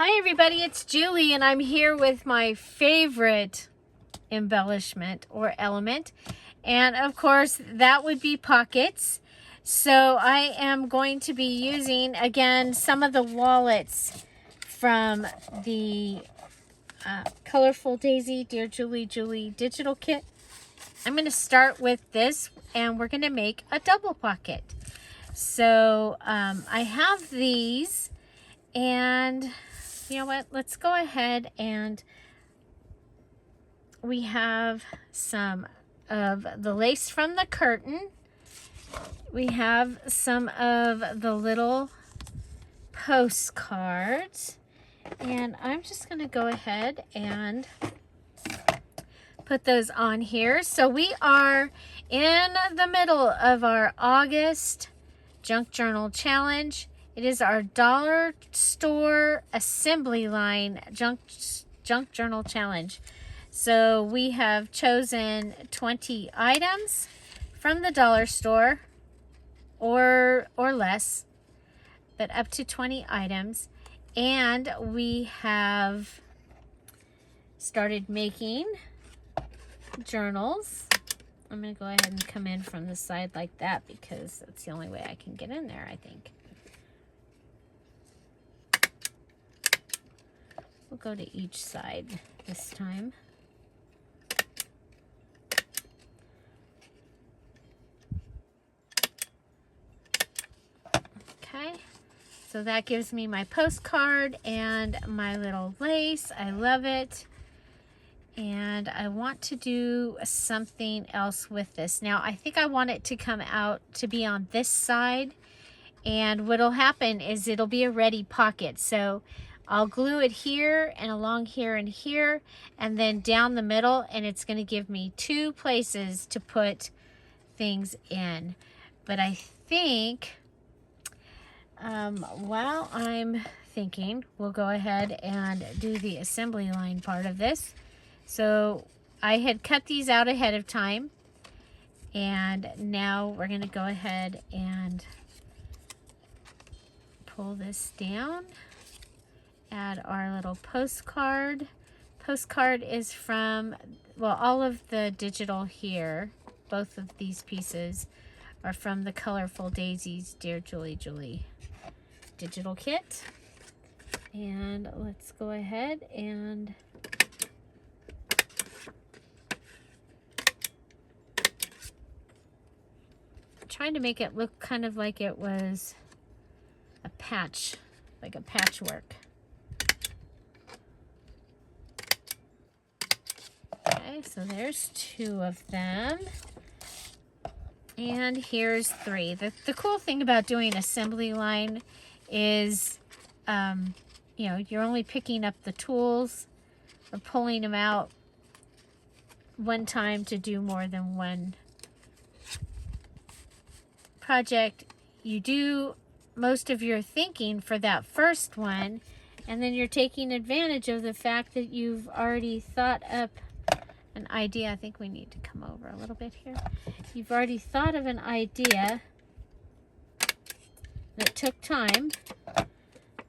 Hi everybody, it's Julie and I'm here with my favorite embellishment or element, and of course that would be pockets. So I am going to be using again some of the wallets from the Colorful Daisy Dear Julie digital kit. I'm going to start with this and we're going to make a double pocket. So I have these, and you know what, let's go ahead, and we have some of the lace from the curtain. We have some of the little postcards, and I'm just going to go ahead and put those on here. So we are in the middle of our August Junk Journal Challenge. It is our dollar store assembly line junk journal challenge. So we have chosen 20 items from the dollar store or less, but up to 20 items. And we have started making journals. I'm going to go ahead and come in from the side like that because that's the only way I can get in there, I think. We'll go to each side this time. Okay, so that gives me my postcard and my little lace. I love it. And I want to do something else with this. Now, I think I want it to come out to be on this side. And what'll happen is it'll be a ready pocket. So I'll glue it here and along here and here and then down the middle, and it's going to give me two places to put things in. But I think while I'm thinking, we'll go ahead and do the assembly line part of this. So I had cut these out ahead of time, and now we're going to go ahead and pull this down, add our little postcard. Postcard is from, well, all of the digital here, both of these pieces are from the Colorful Daisies Dear Julie digital kit. And let's go ahead and trying to make it look kind of like it was a patch, like a patchwork. Okay, so there's two of them. And here's three. The cool thing about doing assembly line is, you know, you're only picking up the tools or pulling them out one time to do more than one project. You do most of your thinking for that first one, and then you're taking advantage of the fact that you've already thought up an idea. I think we need to come over a little bit here. You've already thought of an idea that took time,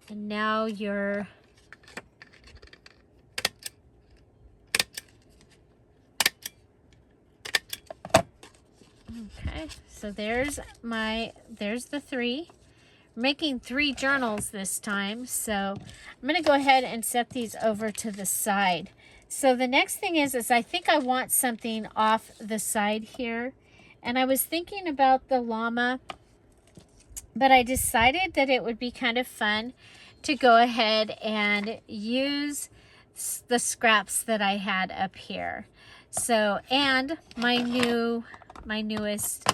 and now you're okay. So there's the three. We're making 3 journals this time, so I'm going to go ahead and set these over to the side. So the next thing is I think I want something off the side here, and I was thinking about the llama, but I decided that it would be kind of fun to go ahead and use the scraps that I had up here. So, and my newest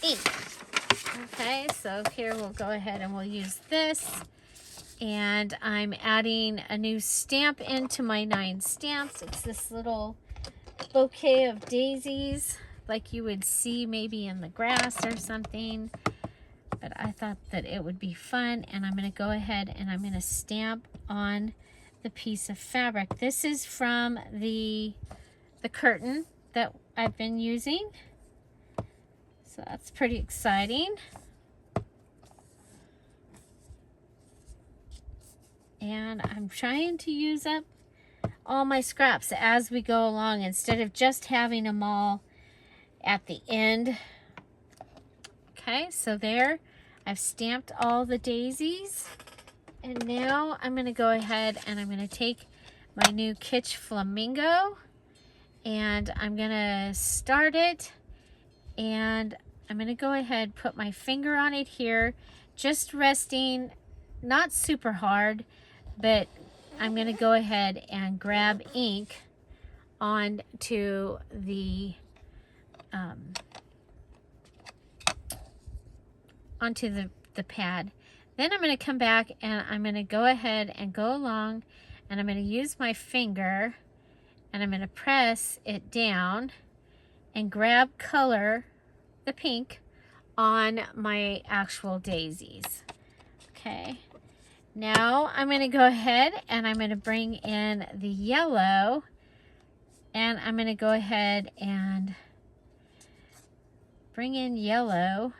ink. Okay, so here we'll go ahead and we'll use this. And I'm adding a new stamp into my 9 stamps. It's this little bouquet of daisies, like you would see maybe in the grass or something. But I thought that it would be fun, and I'm going to go ahead and I'm going to stamp on the piece of fabric. This is from the curtain that I've been using. So that's pretty exciting. And I'm trying to use up all my scraps as we go along instead of just having them all at the end. Okay, so there, I've stamped all the daisies. And now I'm going to go ahead and I'm going to take my new Kitsch Flamingo and I'm going to start it, and I'm going to go ahead, put my finger on it here, just resting, not super hard, but I'm going to go ahead and grab ink onto the pad. Then I'm going to come back and I'm going to go ahead and go along, and I'm going to use my finger and I'm going to press it down and grab color, the pink, on my actual daisies. Okay. Now I'm going to go ahead and I'm going to bring in the yellow, and I'm going to go ahead and bring in yellow.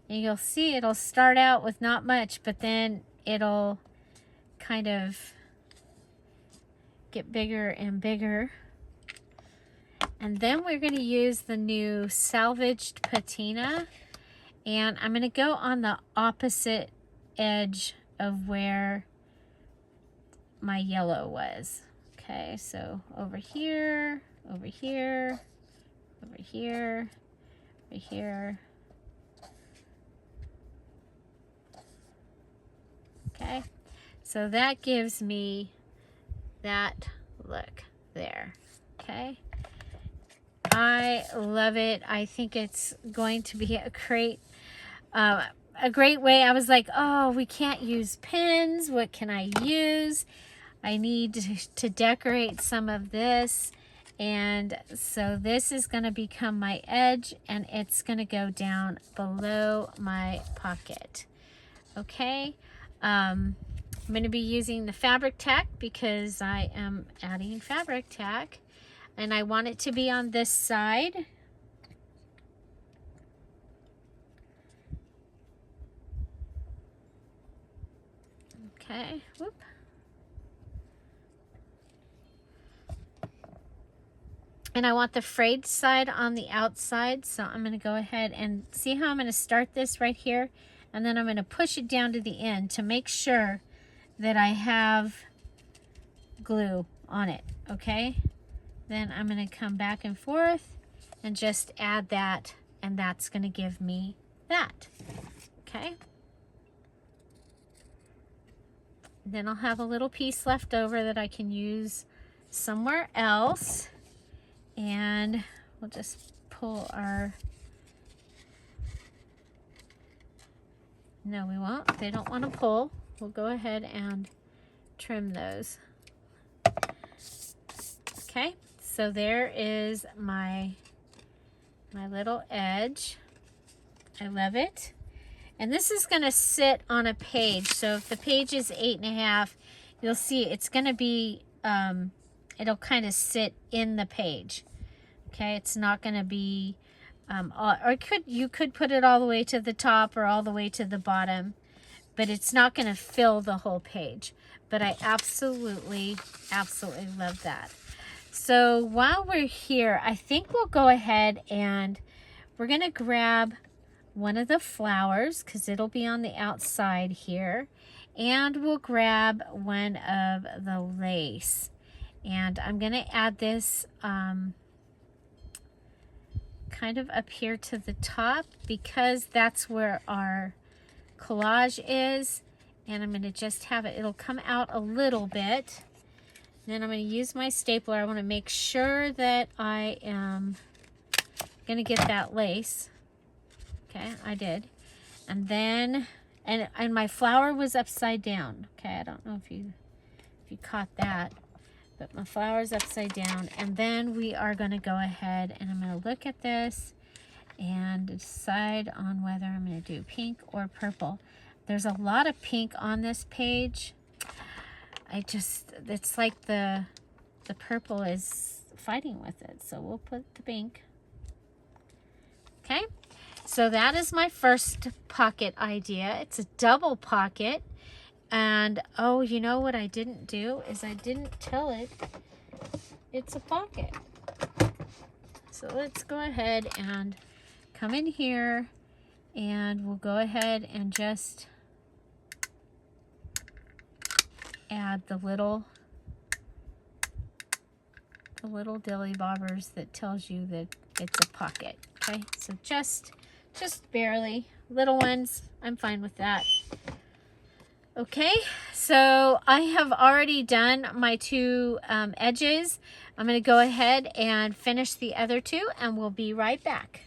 And you'll see it'll start out with not much, but then it'll kind of get bigger and bigger. And then we're going to use the new Salvaged Patina, and I'm going to go on the opposite edge of where my yellow was. Okay, so over here, over here, over here, over here. Okay, so that gives me that look there. Okay, I love it. I think it's going to be a great way. I was like, oh, we can't use pins. What can I use? I need to decorate some of this. And so this is going to become my edge, and it's going to go down below my pocket. Okay. I'm going to be using the fabric tack because I am adding fabric tack, and I want it to be on this side. Okay, whoop. And I want the frayed side on the outside, so I'm going to go ahead and see how I'm going to start this right here, and then I'm going to push it down to the end to make sure that I have glue on it, okay? Then I'm going to come back and forth and just add that, and that's going to give me that, okay? Then I'll have a little piece left over that I can use somewhere else. And we'll just pull our, no we won't, they don't want to pull. We'll go ahead and trim those. Okay, so there is my little edge. I love it. And this is going to sit on a page. So if the page is 8.5, you'll see it's going to be, it'll kind of sit in the page. Okay, it's not going to be, or you could put it all the way to the top or all the way to the bottom, but it's not going to fill the whole page. But I absolutely, absolutely love that. So while we're here, I think we'll go ahead and we're going to grab one of the flowers because it'll be on the outside here, and we'll grab one of the lace. And I'm going to add this kind of up here to the top because that's where our collage is, and I'm going to just have it, it'll come out a little bit. Then I'm going to use my stapler. I want to make sure that I am going to get that lace. Okay, I did. And then, and my flower was upside down. Okay, I don't know if you caught that. But my flower's upside down, and then we are going to go ahead and I'm going to look at this and decide on whether I'm going to do pink or purple. There's a lot of pink on this page. It's like the purple is fighting with it, so we'll put the pink. Okay, so that is my first pocket idea. It's a double pocket. And oh, you know what I didn't do is I didn't tell it it's a pocket. So let's go ahead and come in here, and we'll go ahead and just add the little dilly bobbers that tells you that it's a pocket. Okay, so just barely, little ones, I'm fine with that. Okay, so I have already done my two edges. I'm going to go ahead and finish the other two, and we'll be right back.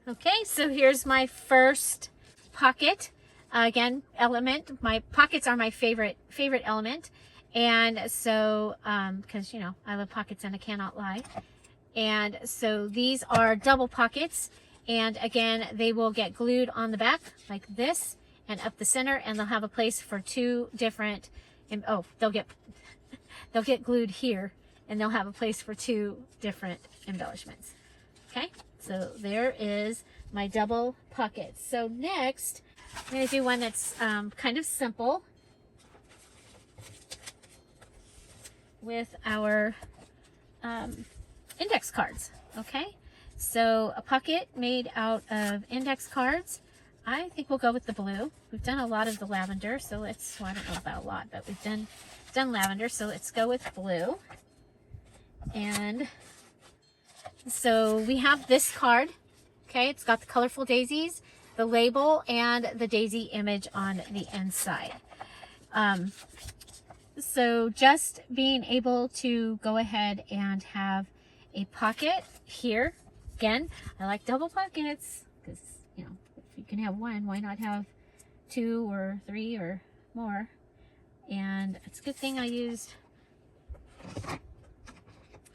Okay, so here's my first pocket. Again, element. My pockets are my favorite element, and so because you know I love pockets and I cannot lie. And so these are double pockets, and again they will get glued on the back like this and up the center, and they'll have a place for two different, oh, they'll get glued here, and they'll have a place for two different embellishments. Okay, so there is my double pockets. So next I'm going to do one that's kind of simple with our index cards. Okay, so a pocket made out of index cards. I think we'll go with the blue. We've done a lot of the lavender, so let's, well, I don't know about a lot, but we've done lavender, so let's go with blue. And so we have this card. Okay, it's got the colorful daisies, the label, and the daisy image on the inside. So just being able to go ahead and have a pocket here. Again, I like double pockets because, you know, if you can have one, why not have two or three or more? And it's a good thing I used,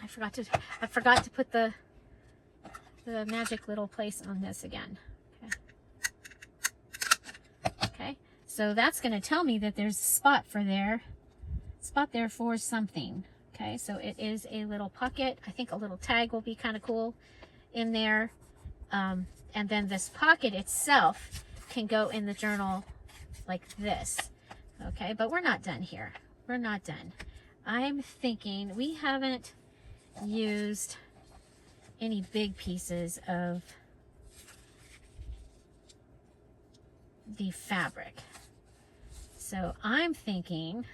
I forgot to put the magic little place on this again. Okay, so that's going to tell me that there's a spot there for something. Okay, so it is a little pocket. I think a little tag will be kind of cool in there. And then this pocket itself can go in the journal like this. Okay, but we're not done here. We're not done. I'm thinking we haven't used any big pieces of the fabric. So I'm thinking,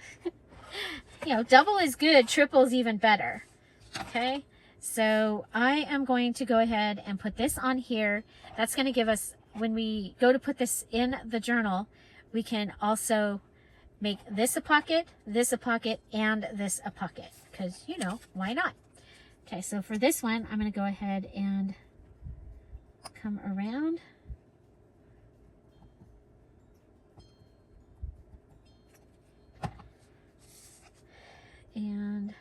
you know, double is good, triple is even better. Okay, so I am going to go ahead and put this on here. That's going to give us, when we go to put this in the journal, we can also make this a pocket, and this a pocket, because, you know, why not? Okay, so for this one, I'm going to go ahead and come around. And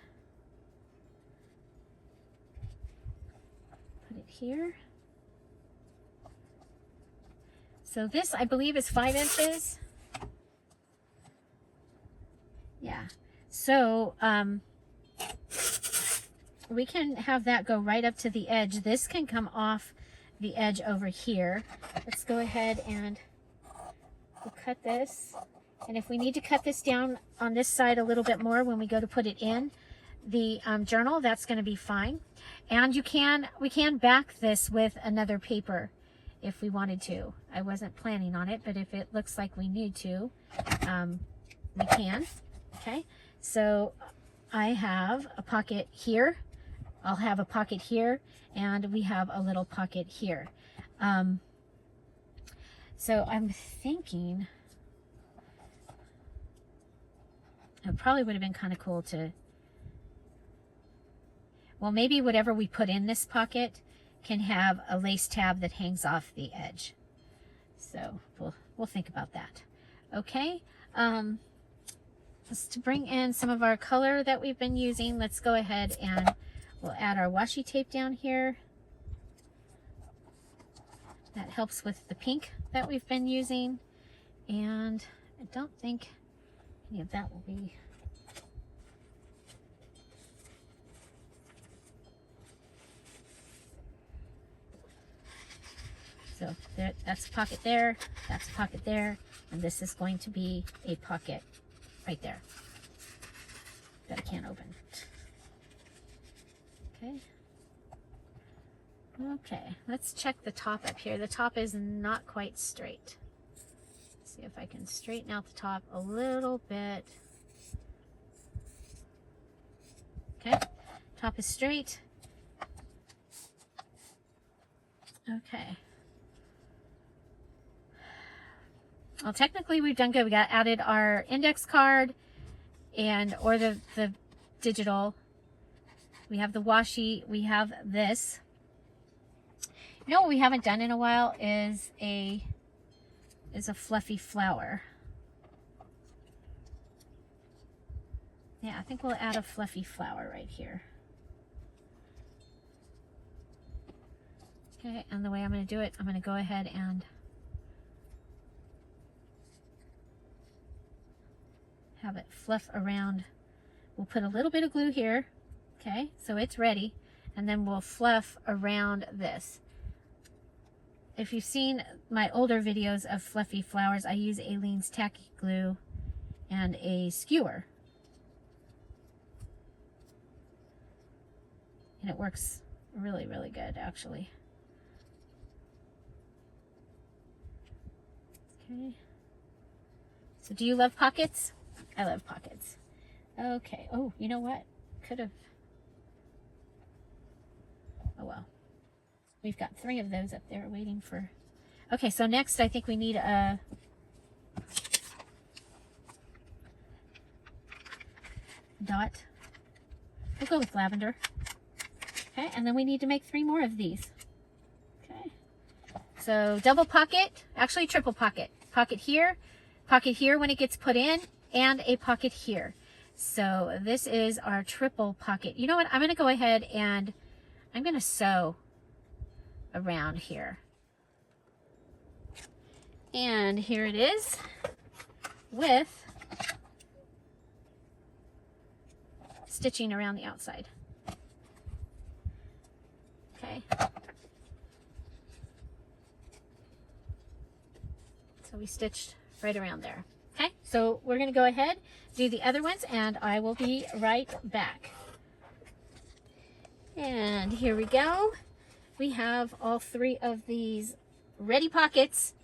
put it here. So this, I believe, is 5 inches. Yeah. So we can have that go right up to the edge. This can come off the edge over here. Let's go ahead and we'll cut this. And if we need to cut this down on this side a little bit more when we go to put it in the journal, that's going to be fine. And we can back this with another paper if we wanted to. I wasn't planning on it, but if it looks like we need to, we can. Okay, so I have a pocket here. I'll have a pocket here, and we have a little pocket here. So I'm thinking it probably would have been kind of cool to, well, maybe whatever we put in this pocket can have a lace tab that hangs off the edge. So we'll think about that. Okay, just to bring in some of our color that we've been using, let's go ahead and we'll add our washi tape down here. That helps with the pink that we've been using, and I don't think any of that will be So there, that's a pocket there, that's a pocket there, and this is going to be a pocket right there that I can't open. Okay. Okay, let's check the top up here. The top is not quite straight. Let's see if I can straighten out the top a little bit. Okay, top is straight. Okay. Well, technically we've done good. We got added our index card and or the digital. We have the washi. We have this. You know what we haven't done in a while is a fluffy flower. Yeah, I think we'll add a fluffy flower right here. Okay, and the way I'm going to do it, I'm going to go ahead and have it fluff around. We'll put a little bit of glue here. Okay, so it's ready. And then we'll fluff around this. If you've seen my older videos of fluffy flowers, I use Aleene's tacky glue and a skewer. And it works really, really good, actually. Okay. So do you love pockets? I love pockets. Okay. Oh, you know what? Could have. Oh, well. We've got 3 of those up there waiting for... Okay, so next I think we need a... dot. We'll go with lavender. Okay, and then we need to make 3 more of these. Okay. So double pocket, actually triple pocket. Pocket here when it gets put in, and a pocket here. So this is our triple pocket. You know what? I'm going to go ahead and I'm going to sew around here. And here it is with stitching around the outside. Okay. So we stitched right around there. Okay, so we're going to go ahead, do the other ones, and I will be right back. And here we go. We have all 3 of these ready pockets.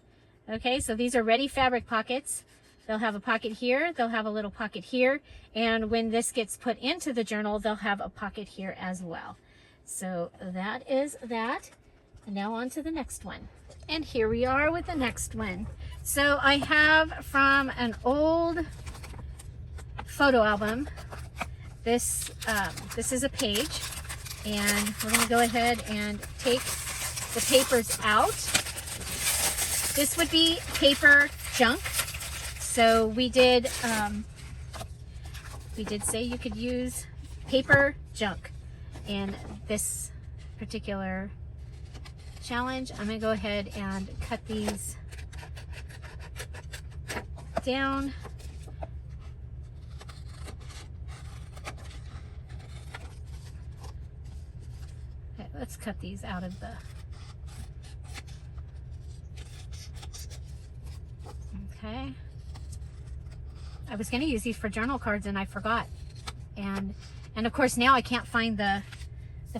Okay, so these are ready fabric pockets. They'll have a pocket here, they'll have a little pocket here, and when this gets put into the journal, they'll have a pocket here as well. So that is that. And now on to the next one. And here we are with the next one. So I have from an old photo album, this is a page. And we're going to go ahead and take the papers out. This would be paper junk. So we did say you could use paper junk in this particular challenge. I'm going to go ahead and cut these down. Let's cut these out of the... Okay. I was going to use these for journal cards and I forgot. And of course now I can't find the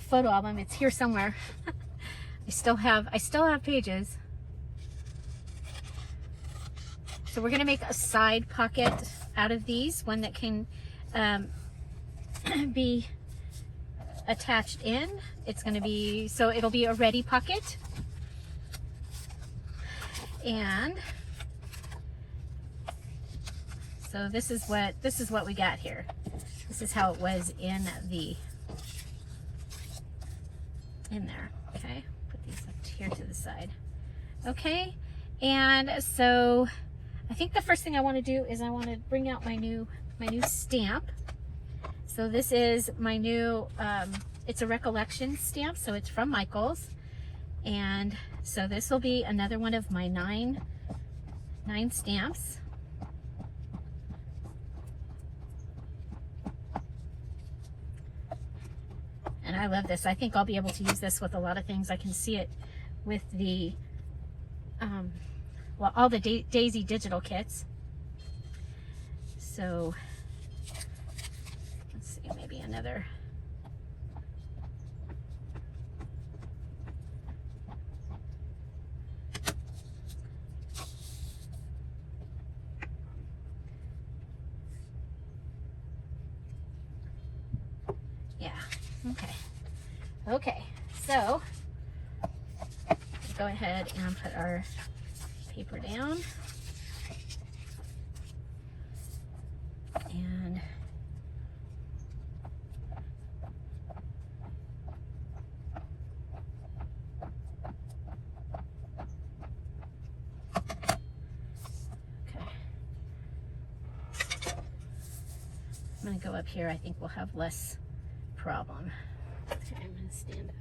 photo album. It's here somewhere. I still have pages. So we're going to make a side pocket out of these, one that can be attached in. It's going to be, so it'll be a ready pocket. And so this is what we got here. This is how it was in there. Okay, put these up here to the side. Okay, and so I think the first thing I want to do is I want to bring out my new stamp. So this is my new, it's a recollection stamp, so it's from Michaels. And so this will be another one of my nine stamps. And I love this. I think I'll be able to use this with a lot of things. I can see it with the well, all the Daisy digital kits. So let's see, maybe another. Yeah, okay. Okay, so go ahead and put our paper down. And okay, I'm going to go up here. I think we'll have less problem. Okay, I'm going to stand up.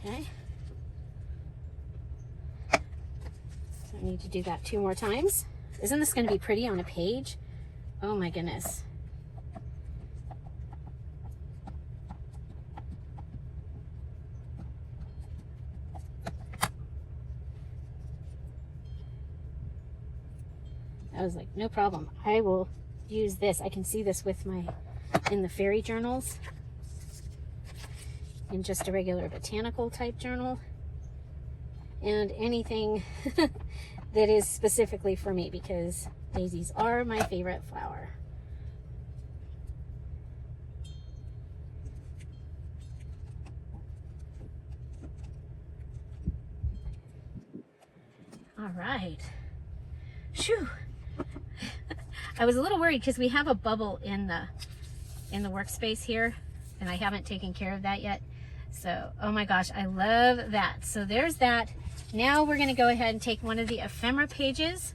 Okay. So I need to do that 2 more times. Isn't this going to be pretty on a page? Oh my goodness. I was like, no problem. I will use this. I can see this with my, in the fairy journals, in just a regular botanical type journal, and anything that is specifically for me, because daisies are my favorite flower. All right. Shoo. I was a little worried because we have a bubble in the workspace here, and I haven't taken care of that yet. So, oh my gosh, I love that. So there's that. Now we're going to go ahead and take one of the ephemera pages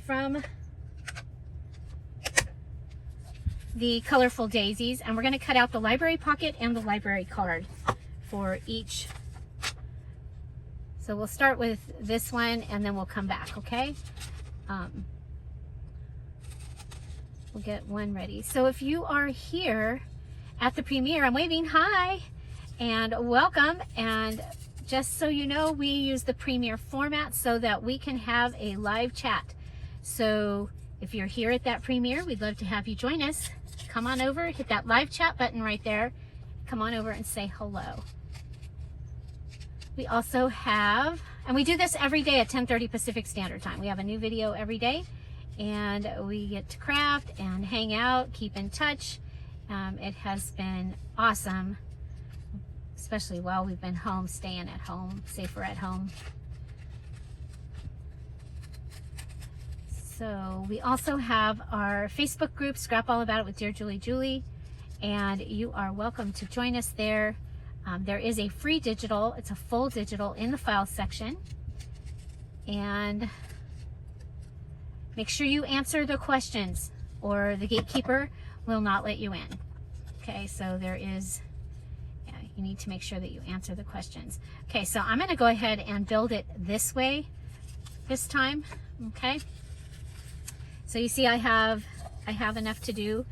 from the Colorful Daisies, and we're going to cut out the library pocket and the library card for each. So we'll start with this one, and then we'll come back, okay? We'll get one ready. So if you are here at the premiere, I'm waving hi and welcome. And just so you know, we use the premiere format so that we can have a live chat. So if you're here at that premiere, we'd love to have you join us. Come on over, hit that live chat button right there. Come on over and say hello. We also have, and we do this every day at 10:30 Pacific Standard Time. We have a new video every day, and we get to craft and hang out, keep in touch. It has been awesome, especially while we've been home, staying at home, safer at home. So we also have our Facebook group, Scrap All About It with Dear Julie Julie, and you are welcome to join us there. There is a free digital, it's a full digital in the file section. And make sure you answer the questions or the gatekeeper will not let you in. Okay, so there is, yeah, you need to make sure that you answer the questions. Okay, so I'm gonna go ahead and build it this way this time, okay? So you see I have enough to do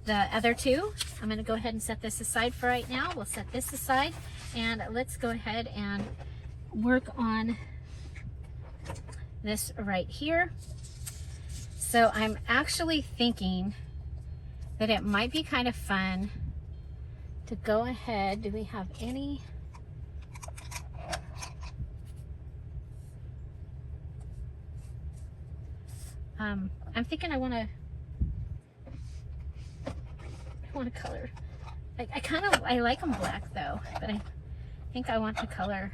the other two. I'm going to go ahead and set this aside for right now. We'll set this aside, and let's go ahead and work on this right here. So I'm actually thinking that it might be kind of fun to go ahead. Do we have any? I'm thinking I want to color. I like them black though, but I think I want to color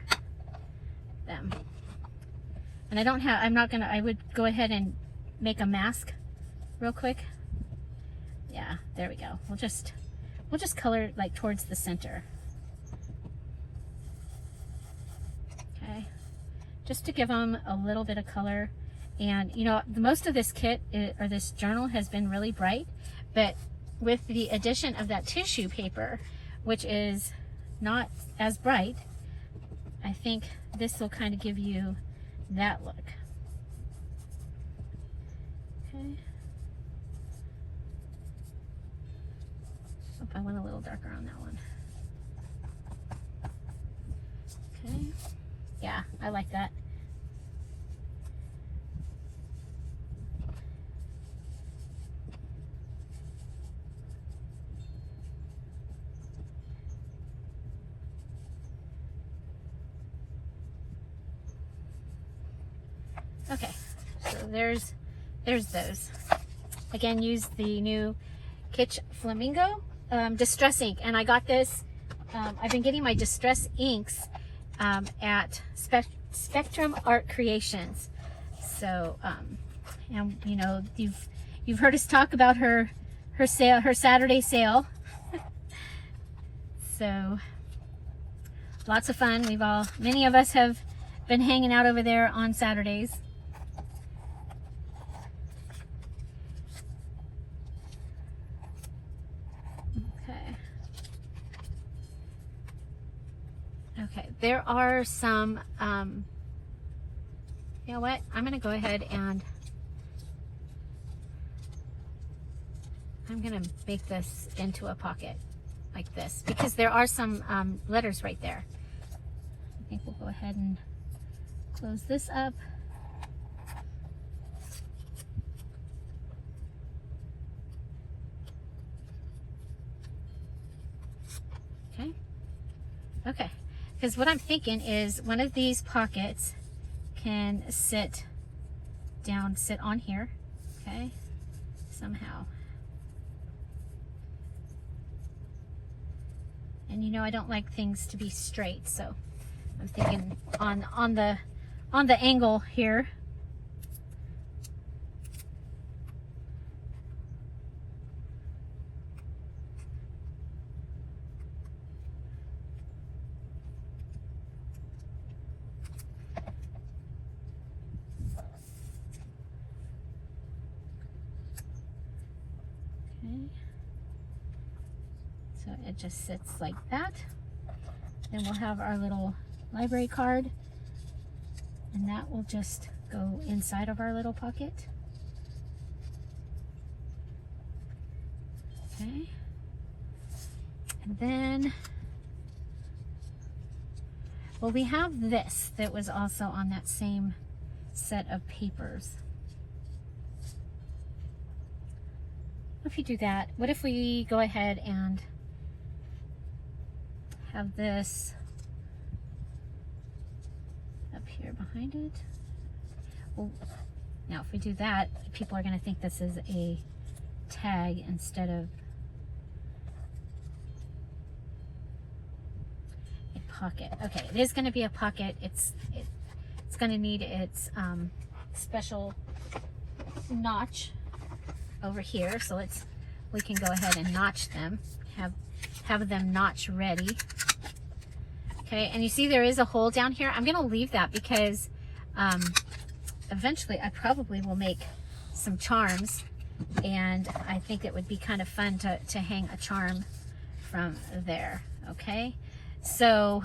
them. And I don't have, I would go ahead and make a mask real quick. Yeah, there we go. We'll just color like towards the center. Okay, just to give them a little bit of color. And you know, most of this kit or this journal has been really bright, but with the addition of that tissue paper, which is not as bright, I think this will kind of give you that look. Okay. I'll I went a little darker on that one. Okay. Yeah, I like that. Okay, so there's those. Again, use the new Kitsch Flamingo Distress ink, and I got this. I've been getting my Distress inks at Spectrum Art Creations. So, and you know, you've heard us talk about her sale, her Saturday sale. So, lots of fun. Many of us have been hanging out over there on Saturdays. Okay, there are some, you know what, I'm going to go ahead and I'm going to make this into a pocket like this because there are some letters right there. I think we'll go ahead and close this up. Okay. Okay. Because what I'm thinking is one of these pockets can sit on here, okay, somehow. And you know I don't like things to be straight, so I'm thinking on the angle here. So it just sits like that. Then we'll have our little library card, and that will just go inside of our little pocket. Okay. And then, well, we have this that was also on that same set of papers. What if you do that? What if we go ahead and have this up here behind it? Well, now if we do that, people are going to think this is a tag instead of a pocket. Okay, it is going to be a pocket. It's going to need its special notch over here. So we can go ahead and notch them. Have them notch ready. Okay, and you see there is a hole down here. I'm going to leave that because eventually I probably will make some charms, and I think it would be kind of fun to hang a charm from there. Okay, so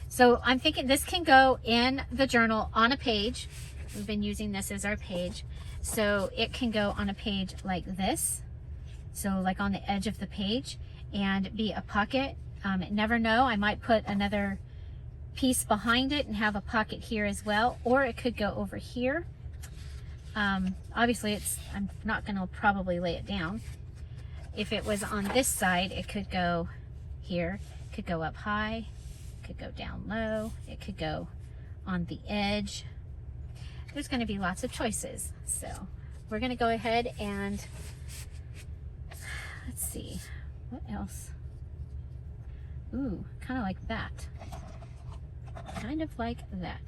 so I'm thinking this can go in the journal on a page. We've been using this as our page, so it can go on a page like this. So like on the edge of the page, and be a pocket. Never know, I might put another piece behind it and have a pocket here as well, or it could go over here. Obviously I'm not going to probably lay it down. If it was on this side, it could go here, it could go up high, it could go down low, it could go on the edge. There's going to be lots of choices. So we're going to go ahead and let's see, what else? Ooh, kind of like that. Kind of like that.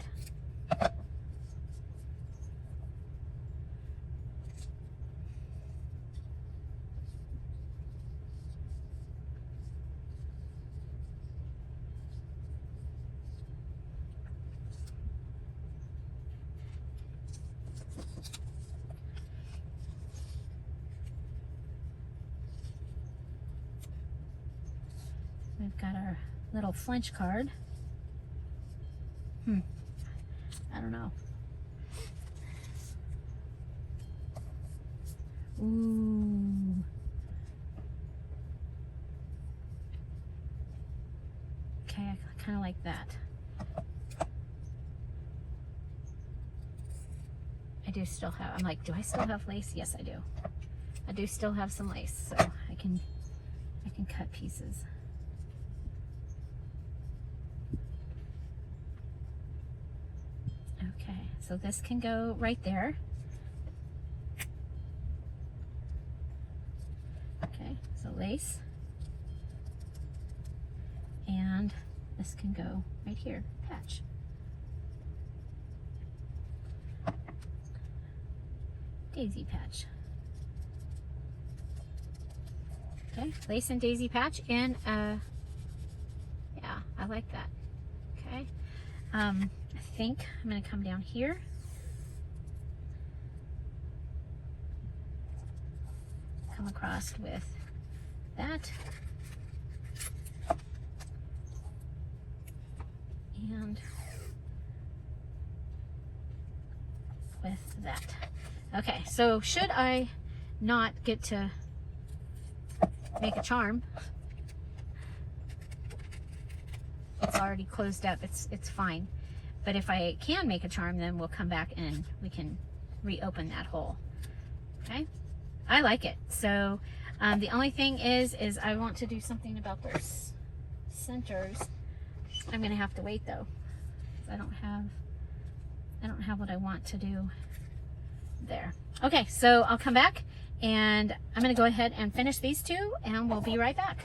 We've got our little Flench card. I don't know. Ooh. kind of like that. I do still have, I'm like, do I still have lace? Yes, I do. I do still have some lace, so I can cut pieces. Okay, so this can go right there. Okay, so lace. And this can go right here, patch. Daisy patch. Okay, lace and daisy patch in yeah, I like that. Okay, I think I'm gonna come down here. Come across with that. And with that. Okay, so should I not get to make a charm, it's already closed up, it's fine. But if I can make a charm, then we'll come back and we can reopen that hole. Okay, I like it. So the only thing is I want to do something about those centers. I'm gonna have to wait though. I don't have what I want to do there. Okay, so I'll come back and I'm gonna go ahead and finish these two and we'll be right back.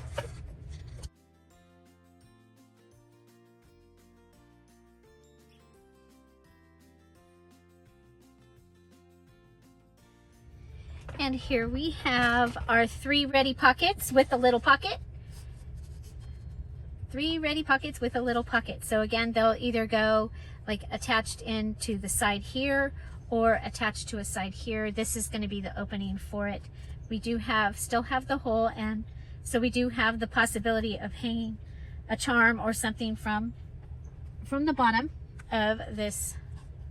And here we have our 3 ready pockets with a little pocket. 3 ready pockets with a little pocket. So again, they'll either go like attached into the side here or attached to a side here. This is going to be the opening for it. We do still have the hole, and so we do have the possibility of hanging a charm or something from the bottom of this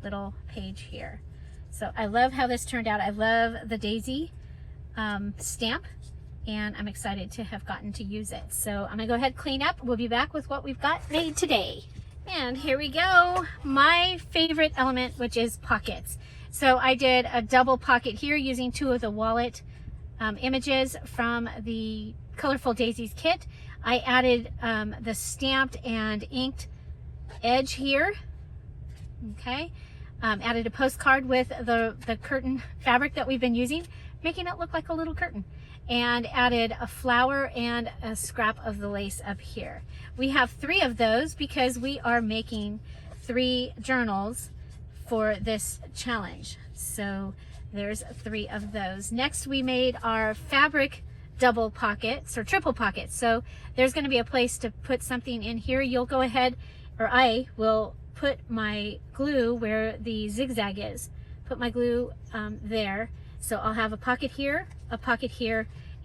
little page here. So I love how this turned out. I love the daisy stamp, and I'm excited to have gotten to use it. So I'm gonna go ahead and clean up. We'll be back with what we've got made today. And here we go, my favorite element, which is pockets. So I did a double pocket here using 2 of the wallet images from the Colorful Daisies kit. I added the stamped and inked edge here. Okay, added a postcard with the curtain fabric that we've been using, making it look like a little curtain, and added a flower and a scrap of the lace up here. We have 3 of those because we are making 3 journals for this challenge. So there's 3 of those. Next, we made our fabric double pockets or triple pockets. So there's going to be a place to put something in here. You'll go ahead, or I will put my glue where the zigzag is. Put my glue there. So I'll have a pocket here,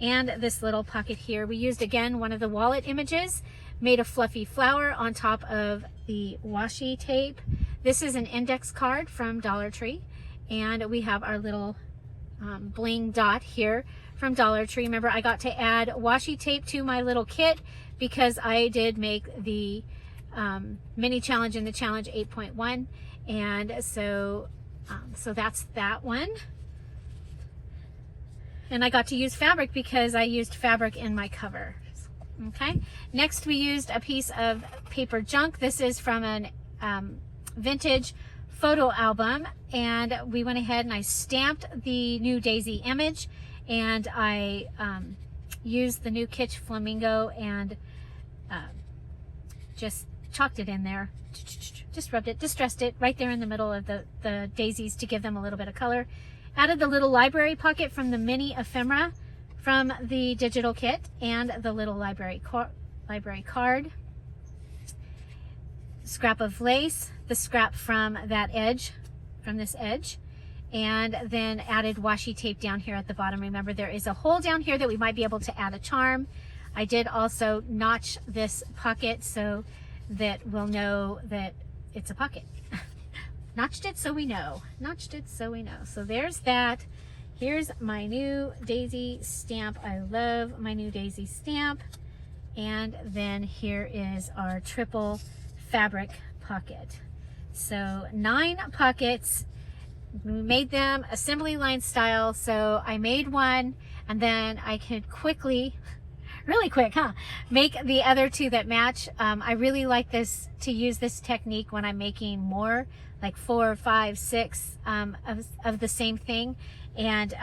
and this little pocket here. We used, again, one of the wallet images, made a fluffy flower on top of the washi tape. This is an index card from Dollar Tree, and we have our little bling dot here from Dollar Tree. Remember, I got to add washi tape to my little kit because I did make the mini challenge in the challenge 8.1, and so that's that one. And I got to use fabric because I used fabric in my cover. Okay, next we used a piece of paper junk. This is from an vintage photo album, and we went ahead and I stamped the new daisy image, and I used the new Kitsch Flamingo and just chalked it in there, just rubbed it, distressed it right there in the middle of the daisies to give them a little bit of color. Added the little library pocket from the mini ephemera from the digital kit, and the little library card. Scrap of lace, the scrap from that edge, from this edge, and then added washi tape down here at the bottom. Remember, there is a hole down here that we might be able to add a charm. I did also notch this pocket so that we'll know that it's a pocket. Notched it so we know. Notched it so we know. So there's that. Here's my new daisy stamp. I love my new daisy stamp. And then here is our triple fabric pocket. So 9 pockets. We made them assembly line style. So I made one, and then I could quickly, really quick, make the other 2 that match. I really like this, to use this technique when I'm making more, like 4, 5, 6 of the same thing. And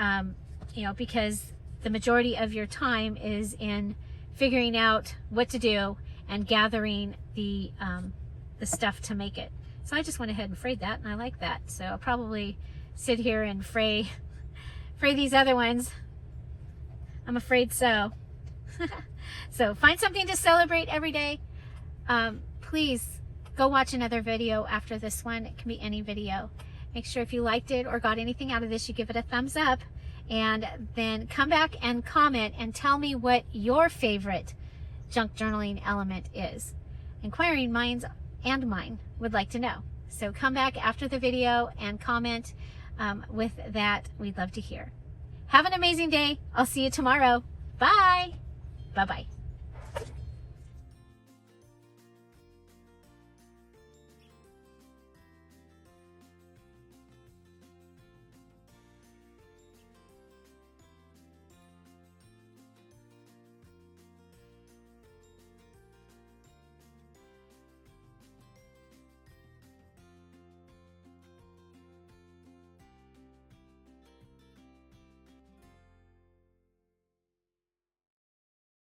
you know, because the majority of your time is in figuring out what to do and gathering the stuff to make it. So I just went ahead and frayed that, and I like that. So I'll probably sit here and fray these other ones. I'm afraid so. So find something to celebrate every day. Please go watch another video after this one. It can be any video. Make sure if you liked it or got anything out of this, you give it a thumbs up, and then come back and comment and tell me what your favorite junk journaling element is. Inquiring minds and mine would like to know. So come back after the video and comment with that. We'd love to hear. Have an amazing day. I'll see you tomorrow. Bye. Bye-bye.